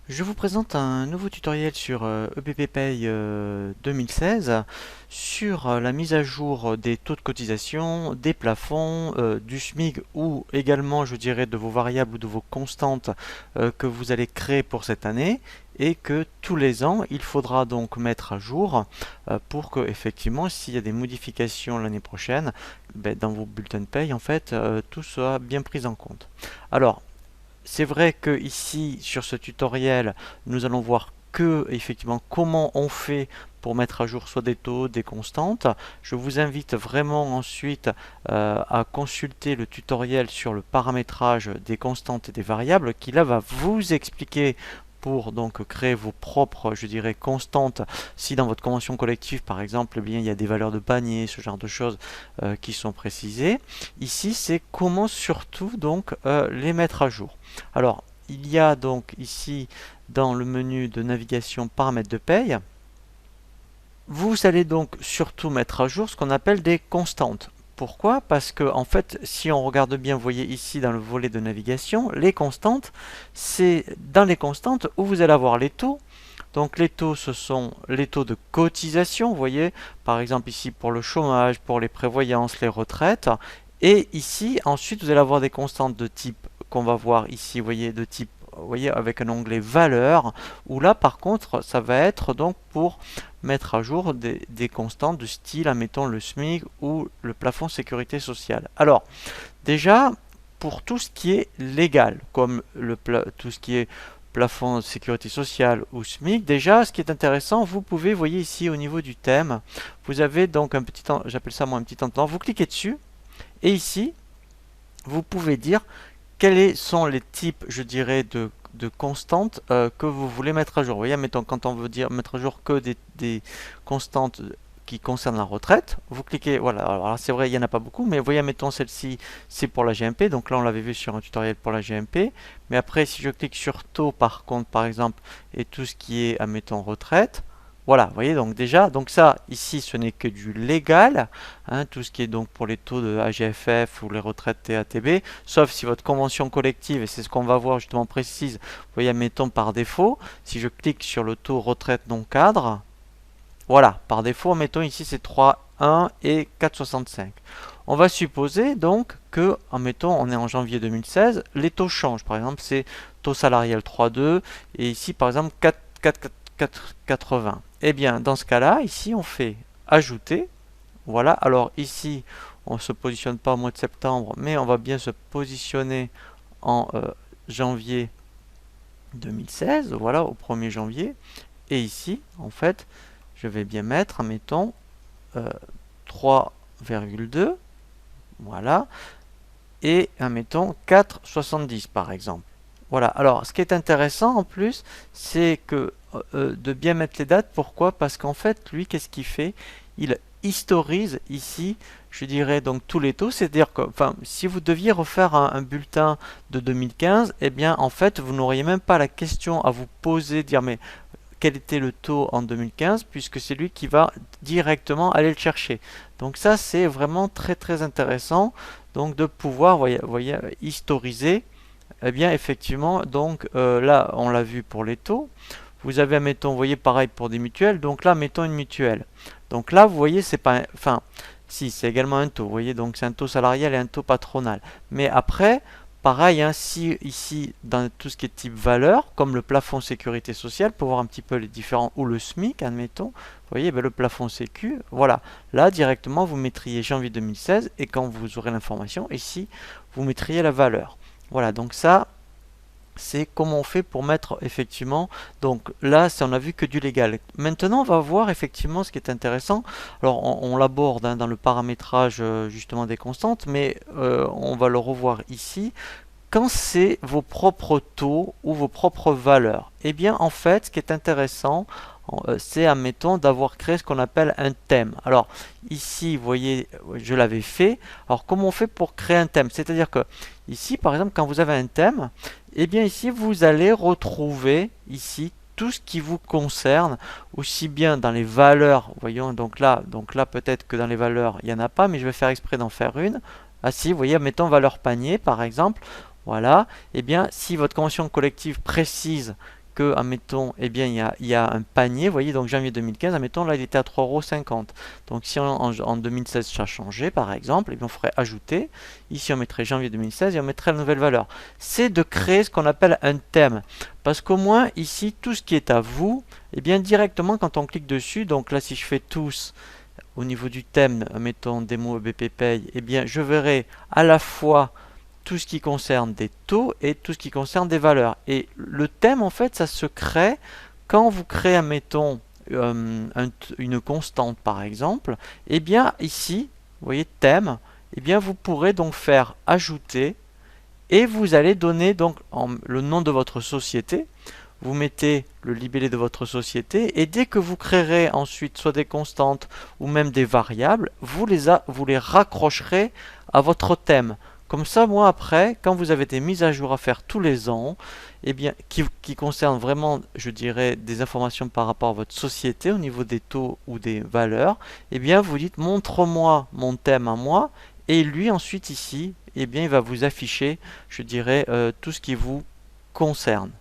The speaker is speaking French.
Je vous présente un nouveau tutoriel sur EPP Pay 2016 sur la mise à jour des taux de cotisation, des plafonds, du SMIC ou également je dirais de vos variables ou de vos constantes que vous allez créer pour cette année et que tous les ans il faudra donc mettre à jour pour que effectivement s'il y a des modifications l'année prochaine dans vos bulletins de paye en fait tout soit bien pris en compte. Alors c'est vrai que ici, sur ce tutoriel, nous allons voir que effectivement comment on fait pour mettre à jour soit des taux, des constantes. Je vous invite vraiment ensuite à consulter le tutoriel sur le paramétrage des constantes et des variables qui là va vous expliquer pour donc créer vos propres, je dirais, constantes. Si dans votre convention collective, par exemple, eh bien, il y a des valeurs de panier, ce genre de choses qui sont précisées. Ici, c'est comment surtout donc les mettre à jour. Alors, il y a donc ici dans le menu de navigation paramètres de paye, vous allez donc surtout mettre à jour ce qu'on appelle des constantes. Pourquoi? Parce que en fait, si on regarde bien, vous voyez ici dans le volet de navigation, les constantes, c'est dans les constantes où vous allez avoir les taux. Donc les taux, ce sont les taux de cotisation, vous voyez, par exemple ici pour le chômage, pour les prévoyances, les retraites. Et ici, ensuite, vous allez avoir des constantes de type qu'on va voir ici, vous voyez, de type, vous voyez, avec un onglet valeur, où là, par contre, ça va être donc pour mettre à jour des constantes de style, admettons le SMIC ou le plafond sécurité sociale. Alors, déjà, pour tout ce qui est légal, comme tout ce qui est plafond de sécurité sociale ou SMIC, déjà, ce qui est intéressant, vous pouvez, voyez ici au niveau du thème, vous avez donc un petit, j'appelle ça moi un petit entonnoir, vous cliquez dessus, et ici, vous pouvez dire quels sont les types, je dirais, de constantes que vous voulez mettre à jour. Vous voyez, mettons, quand on veut dire mettre à jour que des constantes qui concernent la retraite, vous cliquez, voilà, alors c'est vrai, il n'y en a pas beaucoup, mais vous voyez, mettons celle-ci, c'est pour la GMP, donc là on l'avait vu sur un tutoriel pour la GMP, mais après si je clique sur taux par contre, par exemple, et tout ce qui est, admettons, retraite, voilà, vous voyez, donc déjà, donc ça, ici, ce n'est que du légal, hein, tout ce qui est donc pour les taux de AGFF ou les retraites TATB, sauf si votre convention collective, et c'est ce qu'on va voir justement précise, vous voyez, mettons par défaut, si je clique sur le taux retraite non cadre, voilà, par défaut, mettons ici c'est 3,1 et 4,65. On va supposer donc que, mettons, on est en janvier 2016, les taux changent. Par exemple, c'est taux salarial 3,2 et ici, par exemple, 4,80. Eh bien, dans ce cas-là, ici, on fait ajouter. Voilà, alors ici, on ne se positionne pas au mois de septembre, mais on va bien se positionner en janvier 2016, voilà, au 1er janvier. Et ici, en fait, je vais bien mettre, admettons, 3,2, voilà, et admettons 4,70 par exemple. Voilà, alors ce qui est intéressant en plus, c'est que de bien mettre les dates, pourquoi? Parce qu'en fait, lui, qu'est-ce qu'il fait? Il historise ici, je dirais donc tous les taux, c'est-à-dire que enfin, si vous deviez refaire un bulletin de 2015, eh bien en fait, vous n'auriez même pas la question à vous poser, dire mais quel était le taux en 2015 puisque c'est lui qui va directement aller le chercher. Donc ça c'est vraiment très très intéressant donc de pouvoir voyez, historiser. Eh bien effectivement donc là on l'a vu pour les taux. Vous avez mettons vous voyez pareil pour des mutuelles. Donc là mettons une mutuelle. Donc là vous voyez c'est pas enfin si c'est également un taux. Vous voyez donc c'est un taux salarial et un taux patronal. Mais après pareil, hein, si ici, dans tout ce qui est type valeur, comme le plafond sécurité sociale, pour voir un petit peu les différents, ou le SMIC, admettons, vous voyez, ben, le plafond sécu, voilà. Là, directement, vous mettriez janvier 2016, et quand vous aurez l'information, ici, vous mettriez la valeur. Voilà, donc ça, c'est comment on fait pour mettre effectivement, donc là on a vu que du légal. Maintenant on va voir effectivement ce qui est intéressant. Alors on l'aborde hein, dans le paramétrage justement des constantes, mais on va le revoir ici. Quand c'est vos propres taux ou vos propres valeurs, eh bien en fait ce qui est intéressant c'est admettons d'avoir créé ce qu'on appelle un thème. Alors ici vous voyez je l'avais fait. Alors comment on fait pour créer un thème? C'est-à-dire que ici par exemple quand vous avez un thème, eh bien ici vous allez retrouver ici tout ce qui vous concerne, aussi bien dans les valeurs, voyons donc là peut-être que dans les valeurs il n'y en a pas, mais je vais faire exprès d'en faire une. Ah si, vous voyez, mettons valeur panier par exemple, voilà, eh bien si votre convention collective précise que, admettons, eh bien, il y a un panier, vous voyez, donc janvier 2015, admettons, là, il était à 3,50 €. Donc, si en 2016, ça a changé, par exemple, eh bien, on ferait ajouter. Ici, on mettrait janvier 2016 et on mettrait la nouvelle valeur. C'est de créer ce qu'on appelle un thème. Parce qu'au moins, ici, tout ce qui est à vous, eh bien, directement, quand on clique dessus, donc là, si je fais tous, au niveau du thème, mettons démo BP Pay, eh bien, je verrai à la fois tout ce qui concerne des taux et tout ce qui concerne des valeurs. Et le thème, en fait, ça se crée quand vous créez, admettons, une constante, par exemple. Eh bien, ici, vous voyez, thème, eh bien, vous pourrez donc faire ajouter et vous allez donner donc le nom de votre société. Vous mettez le libellé de votre société et dès que vous créerez ensuite soit des constantes ou même des variables, vous les raccrocherez à votre thème. Comme ça, moi après, quand vous avez des mises à jour à faire tous les ans, eh bien, qui concernent vraiment, je dirais, des informations par rapport à votre société au niveau des taux ou des valeurs, eh bien, vous dites montre-moi mon thème à moi, et lui ensuite ici, eh bien, il va vous afficher, je dirais, tout ce qui vous concerne.